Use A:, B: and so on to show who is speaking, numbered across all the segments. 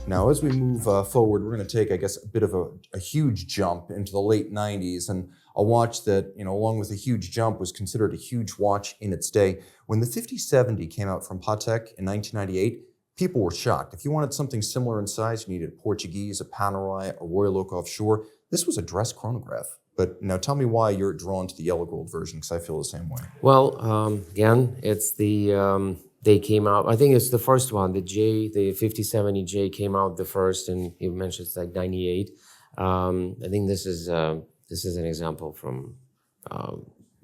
A: Now, as we move forward, we're going to take, I guess, a bit of a huge jump into the late 90s, and a watch that, along with a huge jump, was considered a huge watch in its day. When the 5070 came out from Patek in 1998, people were shocked. If you wanted something similar in size, you needed a Portuguese, a Panerai, a Royal Oak Offshore. This was a dress chronograph. But now tell me why you're drawn to the yellow gold version, because I feel the same way.
B: Well, again, it's the... They came out, I think it's the first one, the 5070J came out the first, and you mentioned it's like 98. I think this is an example from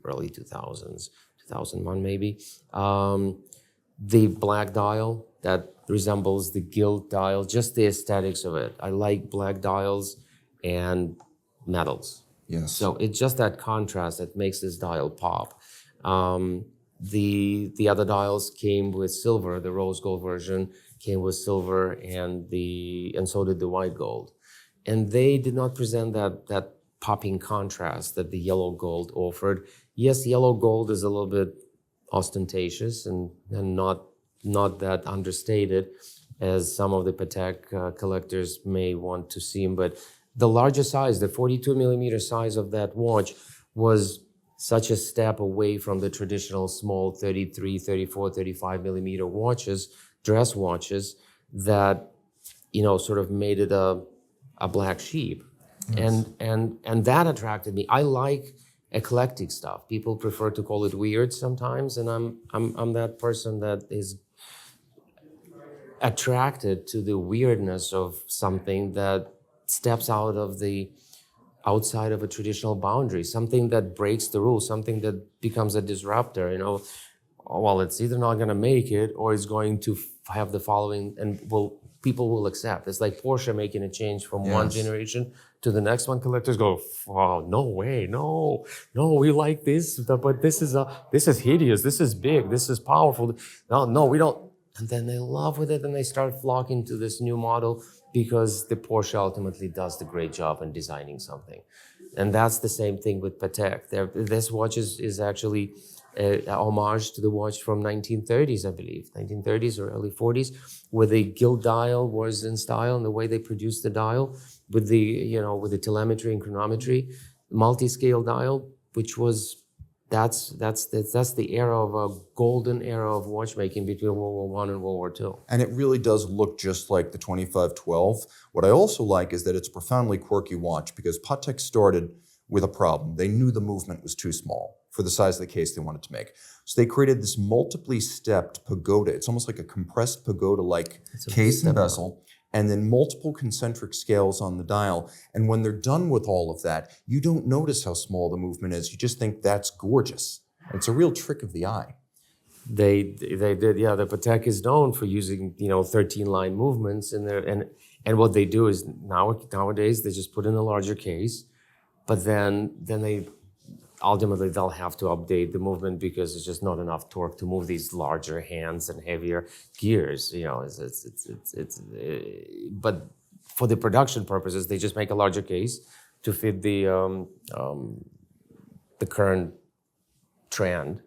B: early 2000s, 2001 maybe. The black dial that resembles the gilt dial, just the aesthetics of it. I like black dials and metals.
A: Yes.
B: So it's just that contrast that makes this dial pop. The other dials came with silver. The rose gold version came with silver, and so did the white gold. And they did not present that popping contrast that the yellow gold offered. Yes, yellow gold is a little bit ostentatious and not that understated as some of the Patek collectors may want to seem, but the larger size, the 42 millimeter size of that watch was such a step away from the traditional small 33, 34, 35 millimeter watches, dress watches, that, sort of made it a black sheep. Yes. And that attracted me. I like eclectic stuff. People prefer to call it weird sometimes, and I'm that person that is attracted to the weirdness of something that steps outside of a traditional boundary, something that breaks the rules, something that becomes a disruptor. Well, it's either not going to make it or it's going to have the following, and people will accept. It's like Porsche making a change from one generation to the next one. Collectors go, oh, no way, no, we like this, but this is hideous, this is big, this is powerful. No, we don't. And then they love with it, and they start flocking to this new model because the Porsche ultimately does the great job in designing something. And that's the same thing with Patek. This watch is actually a homage to the watch from 1930s, I believe, 1930s or early 40s, where the gilt dial was in style and the way they produced the dial with the telemetry and chronometry, multi-scale dial, which was that's the era of a golden era of watchmaking between World War I and World War II.
A: And it really does look just like the 2512. What I also like is that it's a profoundly quirky watch, because Patek started with a problem. They knew the movement was too small for the size of the case they wanted to make. So they created this multiply stepped pagoda. It's almost like a compressed pagoda-like case and bezel, and then multiple concentric scales on the dial. And when they're done with all of that, you don't notice how small the movement is. You just think that's gorgeous. It's a real trick of the eye.
B: They did, yeah. The Patek is known for using 13-line movements in there, and what they do is nowadays they just put in a larger case, but then they ultimately they'll have to update the movement because it's just not enough torque to move these larger hands and heavier gears. But for the production purposes, they just make a larger case to fit the current trend.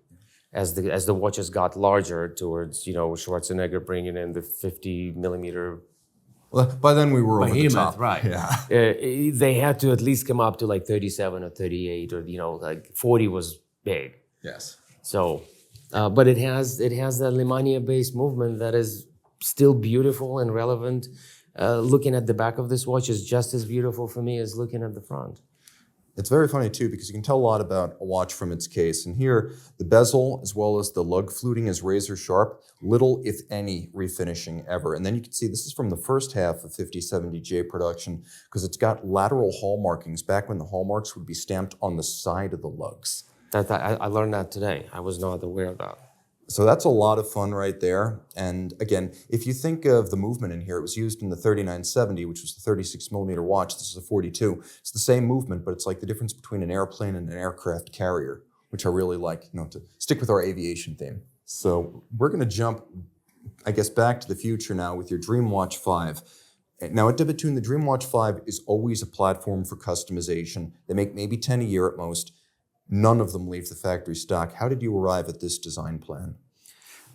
B: As the watches got larger towards Schwarzenegger bringing in the 50 millimeter.
A: Well, by then we were over the top,
B: right?
A: Yeah,
B: they had to at least come up to like 37 or 38, or like 40 was big.
A: Yes.
B: So, but it has that Lemania-based movement that is still beautiful and relevant. Looking at the back of this watch is just as beautiful for me as looking at the front.
A: It's very funny, too, because you can tell a lot about a watch from its case. And here, the bezel, as well as the lug fluting, is razor sharp. Little, if any, refinishing ever. And then you can see this is from the first half of 5070J production, because it's got lateral hall markings, back when the hallmarks would be stamped on the side of the lugs.
B: I learned that today. I was not aware of that.
A: So that's a lot of fun right there. And again, if you think of the movement in here, it was used in the 3970, which was the 36 millimeter watch. This is a 42. It's the same movement, but it's like the difference between an airplane and an aircraft carrier, which I really like, to stick with our aviation theme. So we're going to jump, I guess, back to the future now with your Dream Watch 5. Now at Bethune, the Dream Watch 5 is always a platform for customization. They make maybe 10 a year at most. None of them leave the factory stock. How did you arrive at this design plan?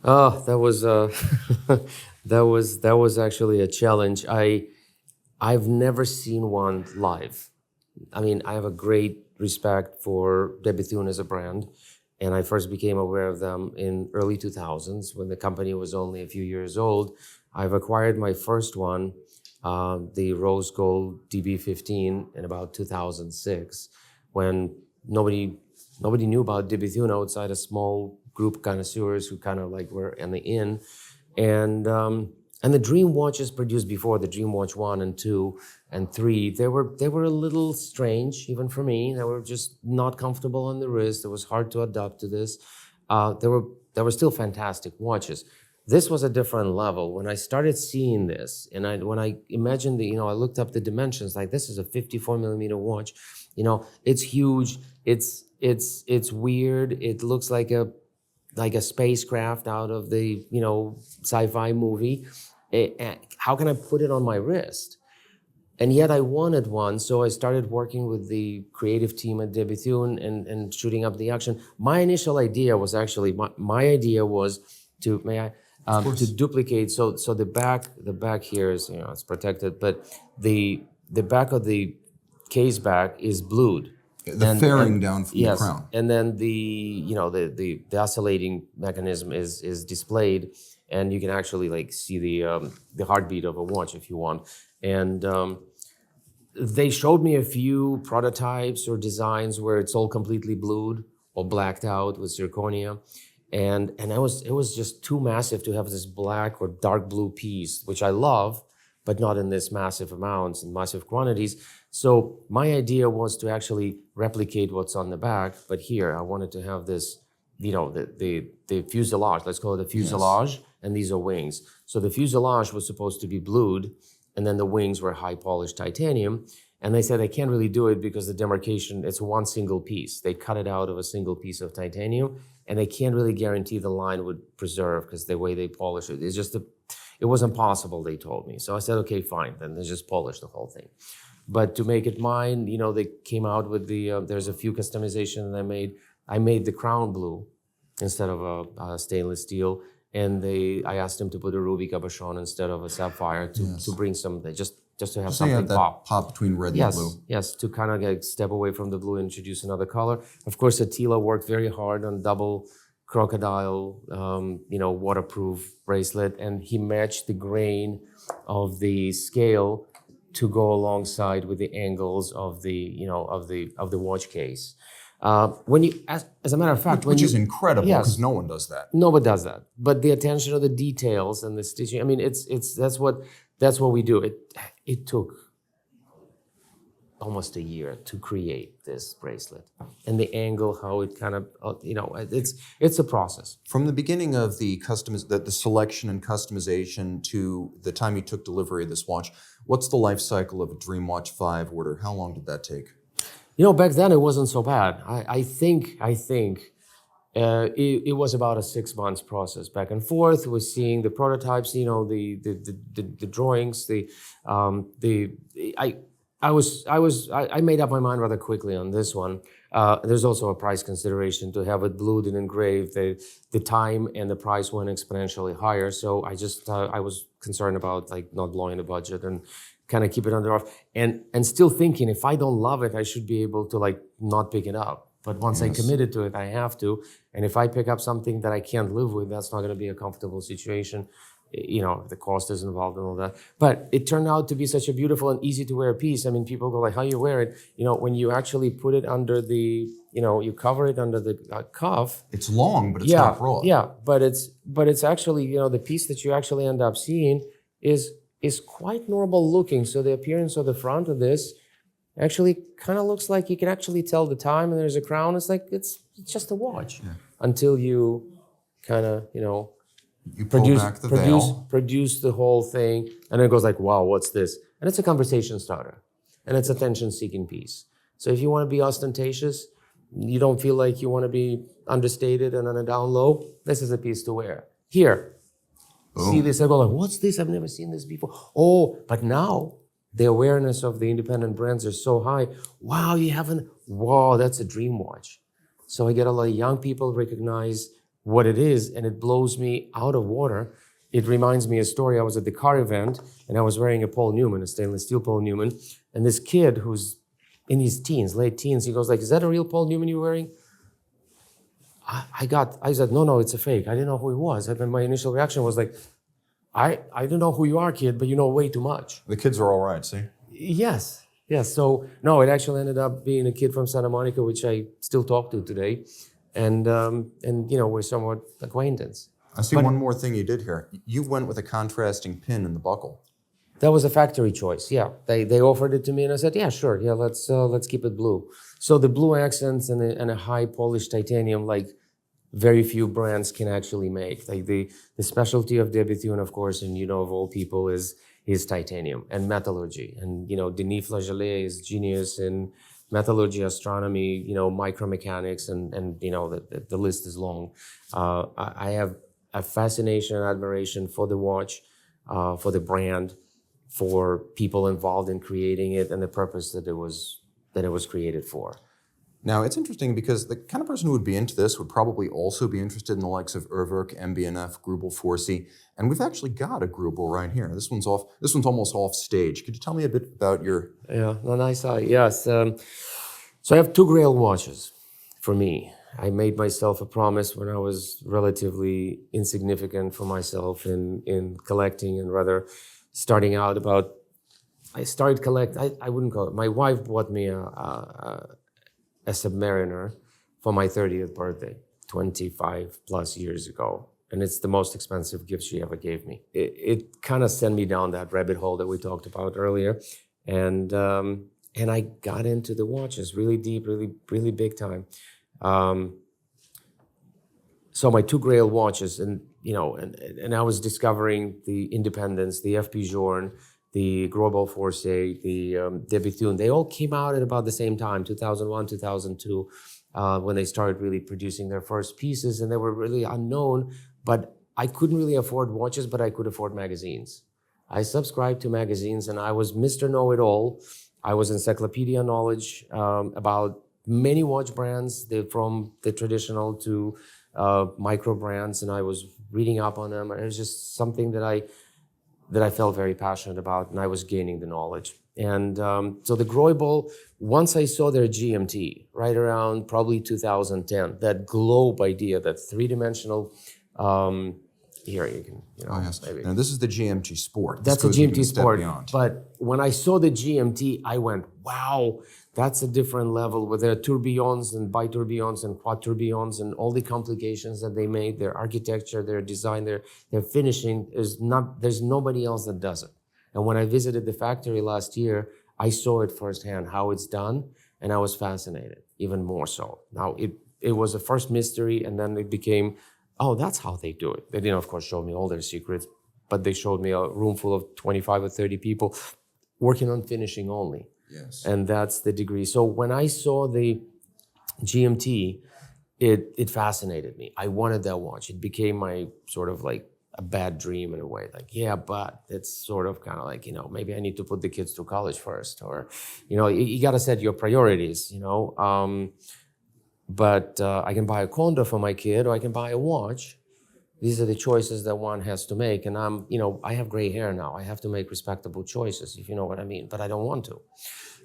B: Oh, that was that was actually a challenge. I've never seen one live. I mean, I have a great respect for Bethune as a brand, and I first became aware of them in early 2000s when the company was only a few years old. I've acquired my first one, the rose gold DB15, in about 2006, when nobody knew about Bethune outside a small group of connoisseurs who kind of like were in the in. And the Dream Watches produced before, the Dream Watch 1 and 2 and 3, they were a little strange, even for me. They were just not comfortable on the wrist. It was hard to adapt to this. They were still fantastic watches. This was a different level. When I started seeing this, and when I imagined I looked up the dimensions, like this is a 54 millimeter watch. It's huge. It's weird. It looks like a spacecraft out of the sci-fi movie. How can I put it on my wrist? And yet I wanted one, so I started working with the creative team at Bethune and shooting up the action. My initial idea was actually my idea was to to duplicate. So the back here is it's protected, but the back of the case back is blued.
A: The fairing down from the crown.
B: And then the oscillating mechanism is displayed, and you can actually see the heartbeat of a watch if you want. And they showed me a few prototypes or designs where it's all completely blued or blacked out with zirconia, and it was just too massive to have this black or dark blue piece, which I love, but not in this massive amounts and massive quantities. So my idea was to actually replicate what's on the back, but here I wanted to have this, the fuselage, let's call it a fuselage, yes. And these are wings. So the fuselage was supposed to be blued, and then the wings were high polished titanium. And they said they can't really do it because the demarcation, it's one single piece. They cut it out of a single piece of titanium, and they can't really guarantee the line would preserve because the way they polish it, it was impossible, they told me. So I said, okay, fine, then they just polish the whole thing. But to make it mine, they came out with there's a few customizations I made. I made the crown blue instead of a stainless steel. And I asked them to put a ruby cabochon instead of a sapphire to bring some, just to have something
A: pop between red and blue.
B: Yes, to kind of step away from the blue and introduce another color. Of course, Attila worked very hard on double crocodile, waterproof bracelet, and he matched the grain of the scale to go alongside with the angles of the watch case. When you, as a matter of fact,
A: which is incredible because no one does that.
B: Nobody does that. But the attention to the details and the stitching, I mean, that's what we do. It took almost a year to create this bracelet, and the angle, how it kind of, it's a process.
A: From the beginning of the selection and customization to the time you took delivery of this watch, what's the life cycle of a Dream Watch 5 order? How long did that take?
B: Back then it wasn't so bad. I think it was about a 6 months process back and forth. We're seeing the prototypes, the drawings, I made up my mind rather quickly on this one. There's also a price consideration to have it blued and engraved. The time and the price went exponentially higher. So I was concerned about not blowing the budget and kind of keep it under off. And still thinking if I don't love it, I should be able to not pick it up. But once I committed to it, I have to. And if I pick up something that I can't live with, that's not going to be a comfortable situation. The cost is involved and all that. But it turned out to be such a beautiful and easy to wear piece. I mean, people go how you wear it? When you actually put it under the, you cover it under the cuff.
A: It's long, but it's not broad.
B: Yeah, but it's actually, the piece that you actually end up seeing is quite normal looking. So the appearance of the front of this actually kind of looks like you can actually tell the time, and there's a crown. It's like it's just a watch until you kind of, you know,
A: You pull back the veil.
B: produce the whole thing, and it goes like, wow, what's this? And it's a conversation starter, and it's a attention-seeking piece. So if you want to be ostentatious, you don't feel like you want to be understated and on a down low, this is a piece to wear. Here, see this, I go like, what's this? I've never seen this before. Oh, but now the awareness of the independent brands are so high. Wow, you haven't, wow, that's a dream watch. So I get a lot of young people recognize what it is, and it blows me out of water. It reminds me of a story. I was at the car event, and I was wearing a Paul Newman, a stainless steel Paul Newman, and this kid who's in his teens, late teens, he goes like, is that a real Paul Newman you're wearing? I said, no, it's a fake. I didn't know who he was. And then my initial reaction was like, I don't know who you are, kid, but you know way too much.
A: The kids are all right, see?
B: Yes. So, no, it actually ended up being a kid from Santa Monica, which I still talk to today. And you know, we're somewhat acquaintance.
A: I see one more thing you did here. You went with a contrasting pin in the buckle.
B: That was a factory choice. Yeah, they offered it to me, and I said, yeah, sure. Yeah, let's keep it blue. So the blue accents and a high polished titanium, like very few brands can actually make. Like the specialty of the Bethune, of course, and you know of all people, is titanium and metallurgy. And you know, Denis Flageolet is genius in metallurgy, astronomy, you know, micromechanics, and you know the list is long. I have a fascination and admiration for the watch, for the brand, for people involved in creating it, and the purpose that it was created for.
A: Now, it's interesting because the kind of person who would be into this would probably also be interested in the likes of Urwerk, MB&F, Greubel Forsey, and we've actually got a Greubel right here. This one's almost off stage. Could you tell me a bit about your...
B: Yeah, no, nice eye. Yes. So I have two Grail watches for me. I made myself a promise when I was relatively insignificant for myself in collecting, and rather starting out about... I started I wouldn't call it... My wife bought me a Submariner for my 30th birthday, 25 plus years ago. And it's the most expensive gift she ever gave me. It kind of sent me down that rabbit hole that we talked about earlier. And I got into the watches really deep, really big time. So my two Grail watches, and you know, and I was discovering the independence, the FP Journe, the Greubel Forsey, the Bethune, they all came out at about the same time, 2001, 2002, when they started really producing their first pieces, and they were really unknown, but I couldn't really afford watches, but I could afford magazines. I subscribed to magazines, and I was Mr. Know-It-All. I was encyclopedia knowledge about many watch brands, from the traditional to micro brands, and I was reading up on them, and it was just something that I felt very passionate about, and I was gaining the knowledge. And so the Greubel, once I saw their GMT, right around probably 2010, that globe idea, that three-dimensional, here you can, you know, maybe.
A: Now this is the GMT Sport.
B: That's a GMT Sport. But when I saw the GMT, I went, wow, that's a different level, with their tourbillons and bitourbillons and quad tourbillons and all the complications that they made, their architecture, their design, their finishing, there's nobody else that does it. And when I visited the factory last year, I saw it firsthand, how it's done, and I was fascinated, even more so. Now, it was the first mystery, and then it became, oh, that's how they do it. They didn't, of course, show me all their secrets, but they showed me a room full of 25 or 30 people working on finishing only.
A: Yes.
B: And that's the degree. So when I saw the GMT, it fascinated me. I wanted that watch. It became my sort of like a bad dream in a way. Like, yeah, but it's sort of kind of like, you know, maybe I need to put the kids through college first, or, you know, you got to set your priorities, you know. But I can buy a condo for my kid, or I can buy a watch. These are the choices that one has to make. And I have gray hair now. I have to make respectable choices, if you know what I mean, but I don't want to.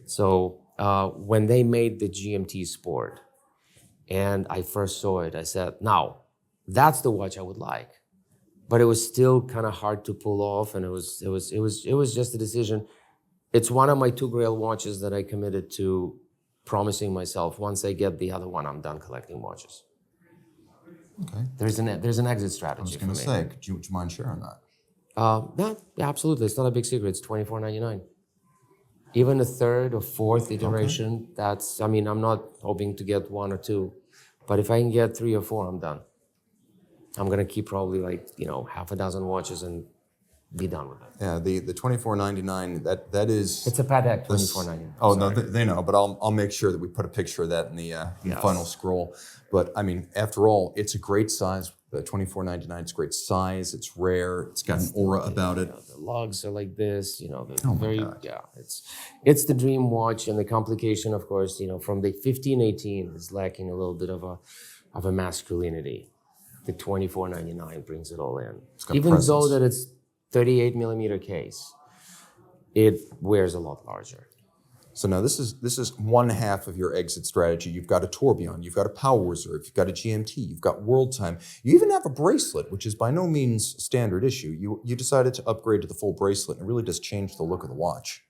B: So when they made the GMT Sport and I first saw it, I said, now, that's the watch I would like. But it was still kind of hard to pull off, and it was just a decision. It's one of my two Grail watches that I committed to, promising myself, once I get the other one, I'm done collecting watches.
A: Okay.
B: There's an exit strategy. I was
A: going to say, would you mind sharing that?
B: No, absolutely. It's not a big secret. It's $24.99. Even a third or fourth iteration, okay. I'm not hoping to get one or two, but if I can get 3 or 4, I'm done. I'm gonna keep probably like half a dozen watches and be done with it.
A: Yeah, the $24.99, that is.
B: It's a Patek
A: this-
B: $24.99.
A: Oh no, they know, but I'll make sure that we put a picture of that in the final scroll. But I mean, after all, it's a great size. The $24.99, it's great size. It's rare. It's got an aura about it.
B: The lugs are like this.
A: Oh my God.
B: It's the dream watch, and the complication, of course, from the 1518 is lacking a little bit of a masculinity. The $24.99 brings it all in.
A: got
B: Even
A: presence.
B: though that it's 38 millimeter case, it wears a lot larger.
A: So now this is one half of your exit strategy. You've got a tourbillon, you've got a power reserve, you've got a GMT, you've got world time. You even have a bracelet, which is by no means standard issue. You decided to upgrade to the full bracelet, and it really does change the look of the watch.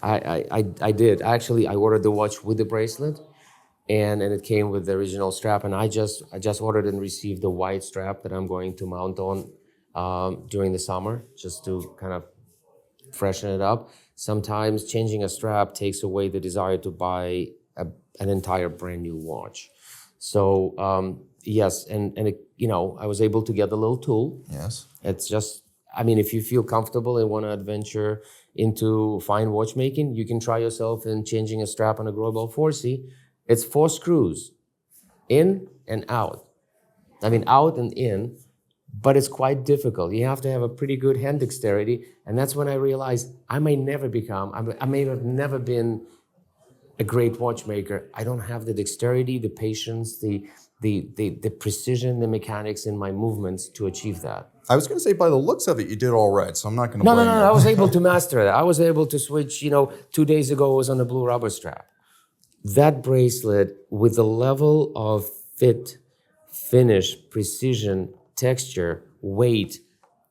B: I did. Actually, I ordered the watch with the bracelet, and it came with the original strap. And I just ordered and received the white strap that I'm going to mount on during the summer, just to kind of freshen it up. Sometimes changing a strap takes away the desire to buy an entire brand new watch. So yes, and it, I was able to get the little tool.
A: Yes.
B: It's just, I mean, if you feel comfortable and want to adventure into fine watchmaking, you can try yourself in changing a strap on a Greubel Forsey. It's 4 screws, in and out. I mean, out and in, but it's quite difficult. You have to have a pretty good hand dexterity, and that's when I realized I may have never been a great watchmaker. I don't have the dexterity, the patience, the precision, the mechanics in my movements to achieve that.
A: I was going to say, by the looks of it, you did all right, so I'm not going to
B: No,
A: blame you.
B: I was able to master it. I was able to switch, 2 days ago I was on a blue rubber strap. That bracelet, with the level of fit, finish, precision, texture, weight,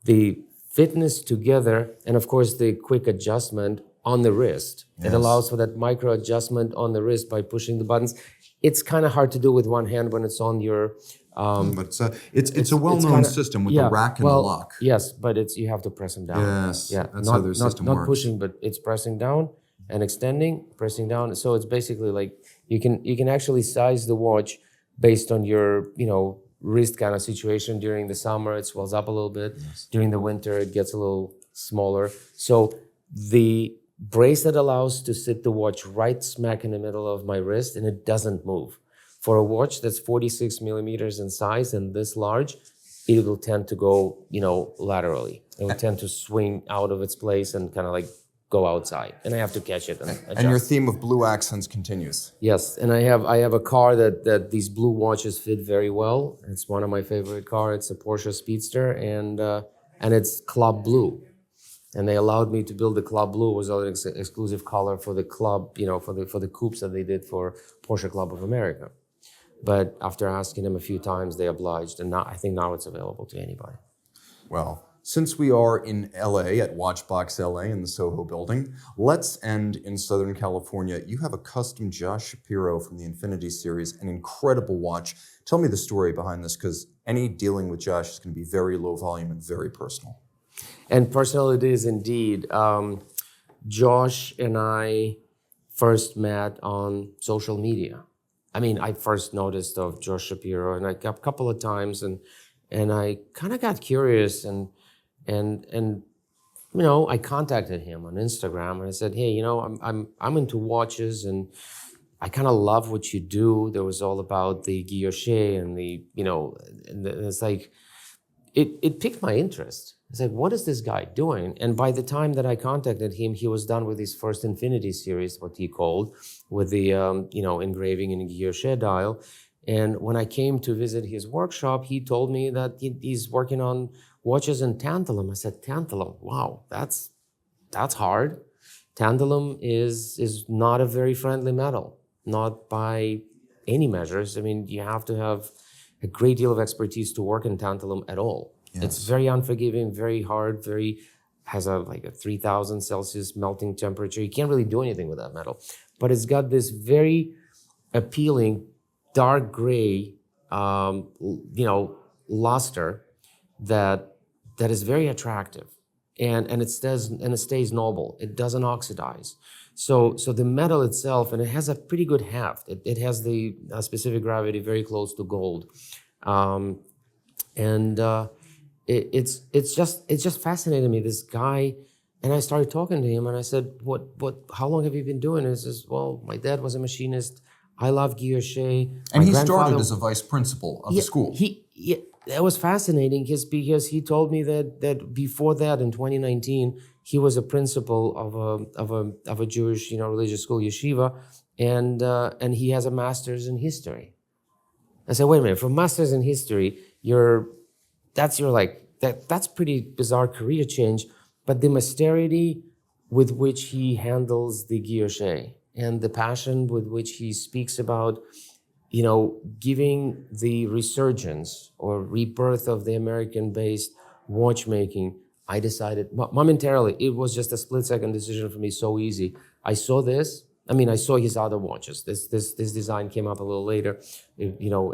B: the fitness together, and of course the quick adjustment on the wrist.
A: Yes.
B: It allows for that micro adjustment on the wrist by pushing the buttons. It's kind of hard to do with one hand when it's on your...
A: but it's a well-known system with the rack and the lock.
B: Yes, but you have to press them down.
A: Yes, that's how their system
B: not
A: works.
B: pushing, but it's pressing down and extending, pressing down. So it's basically like you can actually size the watch based on your wrist kind of situation. During the summer, it swells up a little bit.
A: Yes.
B: During the winter, it gets a little smaller. So the bracelet allows to sit the watch right smack in the middle of my wrist, and it doesn't move. For a watch that's 46 millimeters in size and this large, it will tend to go, laterally. It will tend to swing out of its place and kind of like go outside, and I have to catch it and adjust.
A: And your theme of blue accents continues.
B: Yes, and I have a car that these blue watches fit very well. It's one of my favorite cars. It's a Porsche Speedster, and it's club blue. And they allowed me to build the club blue. It was an exclusive color for the club, for the coupes that they did for Porsche Club of America. But after asking them a few times, they obliged, and I think now it's available to anybody.
A: Well, since we are in LA at Watchbox LA in the Soho building, let's end in Southern California. You have a custom Josh Shapiro from the Infinity series, an incredible watch. Tell me the story behind this, because any dealing with Josh is going to be very low volume and very personal.
B: And personal it is indeed. Josh and I first met on social media. I mean, I first noticed of Josh Shapiro, and I got a couple of times, and I kind of got curious, and I contacted him on Instagram, and I said, hey, I'm into watches, and I kind of love what you do. There was all about the guilloche and it's like, it piqued my interest. It's like, what is this guy doing? And by the time that I contacted him, he was done with his first Infinity series, what he called, with the engraving in a guilloche dial. And when I came to visit his workshop, he told me that he's working on watches in tantalum. I said, tantalum, wow, that's hard. Tantalum is not a very friendly metal, not by any measures. I mean, you have to have a great deal of expertise to work in tantalum at all. Yes. It's very unforgiving, very hard, has a 3,000 Celsius melting temperature. You can't really do anything with that metal. But it's got this very appealing dark gray, luster that is very attractive, and it stays noble. It doesn't oxidize. So the metal itself, and it has a pretty good heft. It has the specific gravity very close to gold. and it's just fascinated me, this guy. And I started talking to him, and I said, what how long have you been doing it? He says, well, my dad was a machinist. I love guilloche.
A: And
B: My
A: he
B: grandfather-
A: started as a vice principal of the school.
B: that was fascinating, because he told me that before that, in 2019, he was a principal of a Jewish religious school, yeshiva, and he has a master's in history. I said, wait a minute, for master's in history, that's pretty bizarre career change, but the masterity with which he handles the guilloche and the passion with which he speaks about, giving the resurgence or rebirth of the American-based watchmaking, I decided momentarily, it was just a split-second decision for me, so easy. I saw this. I saw his other watches. This design came up a little later,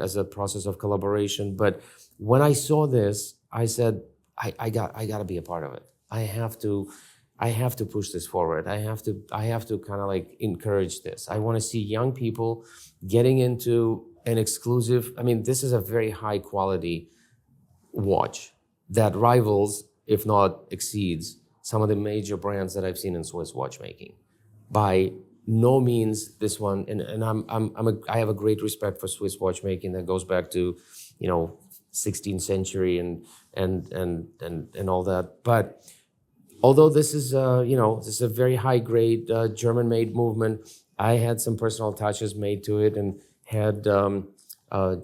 B: as a process of collaboration. But when I saw this, I said, I got to be a part of it. I have to push this forward. I have to kind of like encourage this. I want to see young people getting into an exclusive. This is a very high quality watch that rivals, if not exceeds, some of the major brands that I've seen in Swiss watchmaking. By no means this one, and I have a great respect for Swiss watchmaking that goes back to, 16th century and all that. But although this is a very high grade German-made movement, I had some personal touches made to it and had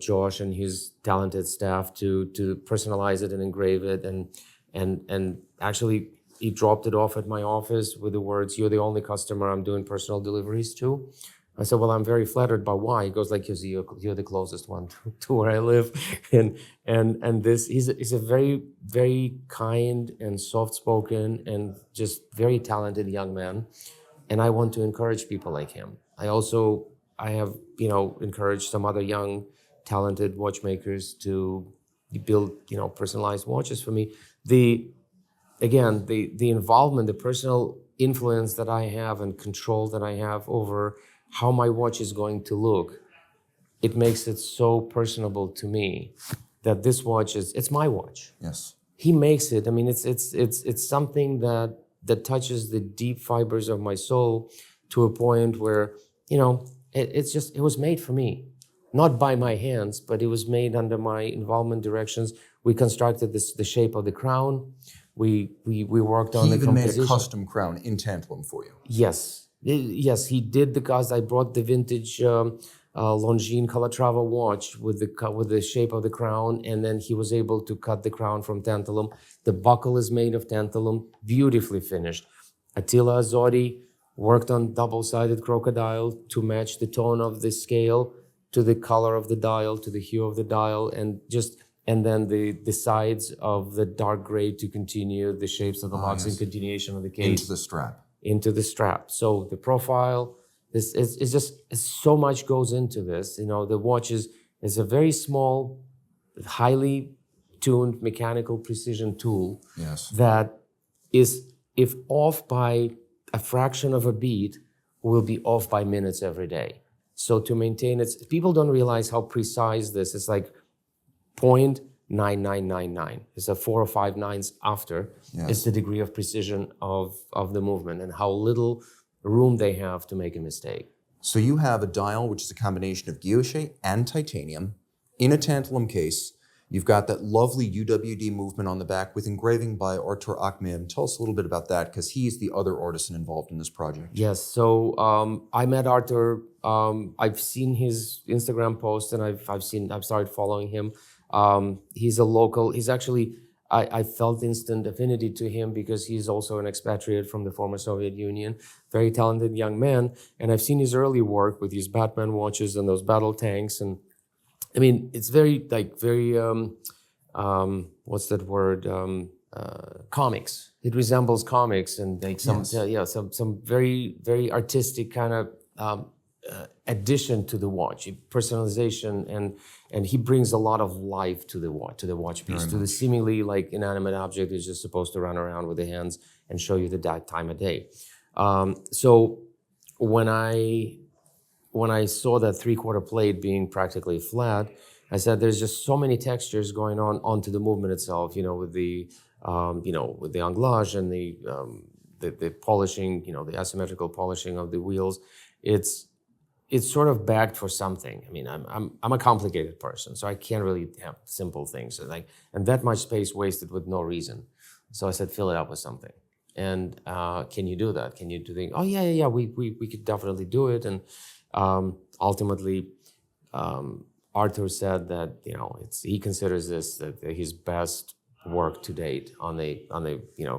B: Josh and his talented staff to personalize it and engrave it, and actually he dropped it off at my office with the words, "You're the only customer I'm doing personal deliveries to." I said, "Well, I'm very flattered, but why?" He goes, "Because you're the closest one to where I live," and this he's a very, very kind and soft-spoken and just very talented young man, and I want to encourage people like him. I have encouraged some other young, talented watchmakers to build personalized watches for me. The involvement, the personal influence that I have and control that I have over how my watch is going to look, it makes it so personable to me that this watch it's my watch.
A: Yes.
B: He makes it. It's something that touches the deep fibers of my soul to a point where, it was made for me. Not by my hands, but it was made under my involvement, directions. We constructed the shape of the crown. We worked on
A: He
B: the
A: even made
B: composition.
A: a custom crown in tantalum for you.
B: Yes, he did, because I brought the vintage Longines Calatrava watch with the shape of the crown, and then he was able to cut the crown from tantalum. The buckle is made of tantalum, beautifully finished. Attila Azzotti worked on double-sided crocodile to match the tone of the scale to the color of the dial, to the hue of the dial, and then the sides of the dark gray to continue the shapes of the locks in continuation of the case. Into the strap. So the profile, so much goes into this. The watch is a very small, highly tuned mechanical precision tool.
A: Yes.
B: That is, if off by a fraction of a beat, will be off by minutes every day. So to maintain it, people don't realize how precise this is. Like 0.9999. It's a 4 or 5 nines after.
A: Yes.
B: It's the degree of precision of the movement and how little room they have to make a mistake.
A: So you have a dial which is a combination of guilloche and titanium in a tantalum case. You've got that lovely UWD movement on the back with engraving by Artur Akmeyev. Tell us a little bit about that, because he's the other artisan involved in this project.
B: Yes, so I met Artur. I've seen his Instagram post, and I've started following him. He's a local. He's actually, I felt instant affinity to him because he's also an expatriate from the former Soviet Union. Very talented young man, and I've seen his early work with his Batman watches and those battle tanks, and it's very what's that word? Comics. It resembles comics, and like some very, very artistic kind of addition to the watch, personalization, and he brings a lot of life to the watch piece, to the seemingly like inanimate object is just supposed to run around with the hands and show you the time of day. So when I saw that 3/4 plate being practically flat, I said, there's just so many textures going on onto the movement itself, with the, with the anglage and the polishing, the asymmetrical polishing of the wheels. It's sort of bagged for something. I mean, I'm a complicated person, so I can't really have simple things. And that much space wasted with no reason. So I said, fill it up with something. And can you do that? Can you do the? Oh yeah. We could definitely do it. And ultimately, Arthur said that he considers this his best work to date on the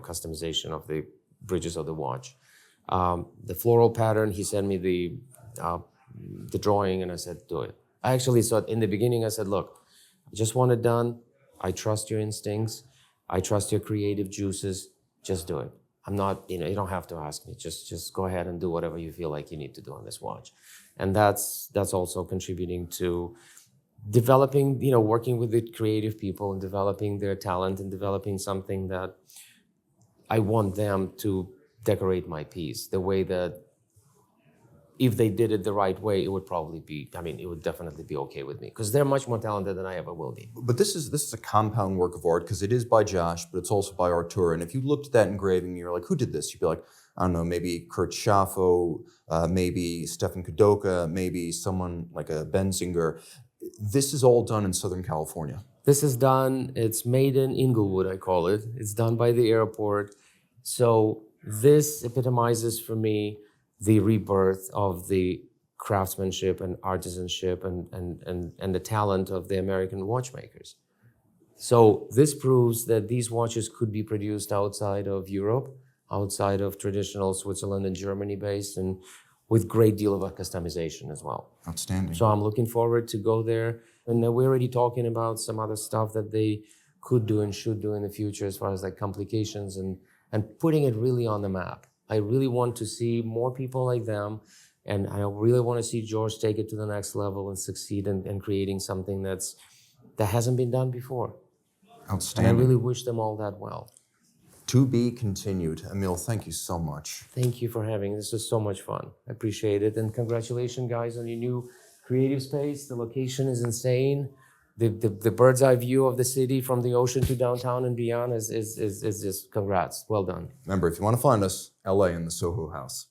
B: customization of the bridges of the watch. The floral pattern, he sent me the drawing, and I said, do it. I actually thought in the beginning, I said, look, I just want it done. I trust your instincts. I trust your creative juices. Just do it. I'm not, you don't have to ask me. Just go ahead and do whatever you feel like you need to do on this watch. And that's also contributing to developing, working with the creative people and developing their talent and developing something that I want them to decorate my piece the way that if they did it the right way, it would probably be, it would definitely be okay with me because they're much more talented than I ever will be.
A: But this is a compound work of art because it is by Josh, but it's also by Artur. And if you looked at that engraving and you're like, who did this? You'd be like, I don't know, maybe Kurt Schaffo, maybe Stefan Kudoka, maybe someone like a Benzinger. This is all done in Southern California.
B: This is done, it's made in Inglewood, I call it. It's done by the airport. So this epitomizes for me the rebirth of the craftsmanship and artisanship and the talent of the American watchmakers. So this proves that these watches could be produced outside of Europe, outside of traditional Switzerland and Germany based, and with great deal of customization as well.
A: Outstanding.
B: So I'm looking forward to go there. And we're already talking about some other stuff that they could do and should do in the future as far as like complications and putting it really on the map. I really want to see more people like them, and I really want to see George take it to the next level and succeed in creating something that hasn't been done before.
A: Outstanding.
B: And I really wish them all that well.
A: To be continued. Emil, thank you so much.
B: Thank you for having this. Is so much fun. I appreciate it, and congratulations, guys, on your new creative space. The location is insane. The bird's eye view of the city from the ocean to downtown and beyond is just congrats. Well done.
A: Remember, if you want to find us, LA in the Soho House.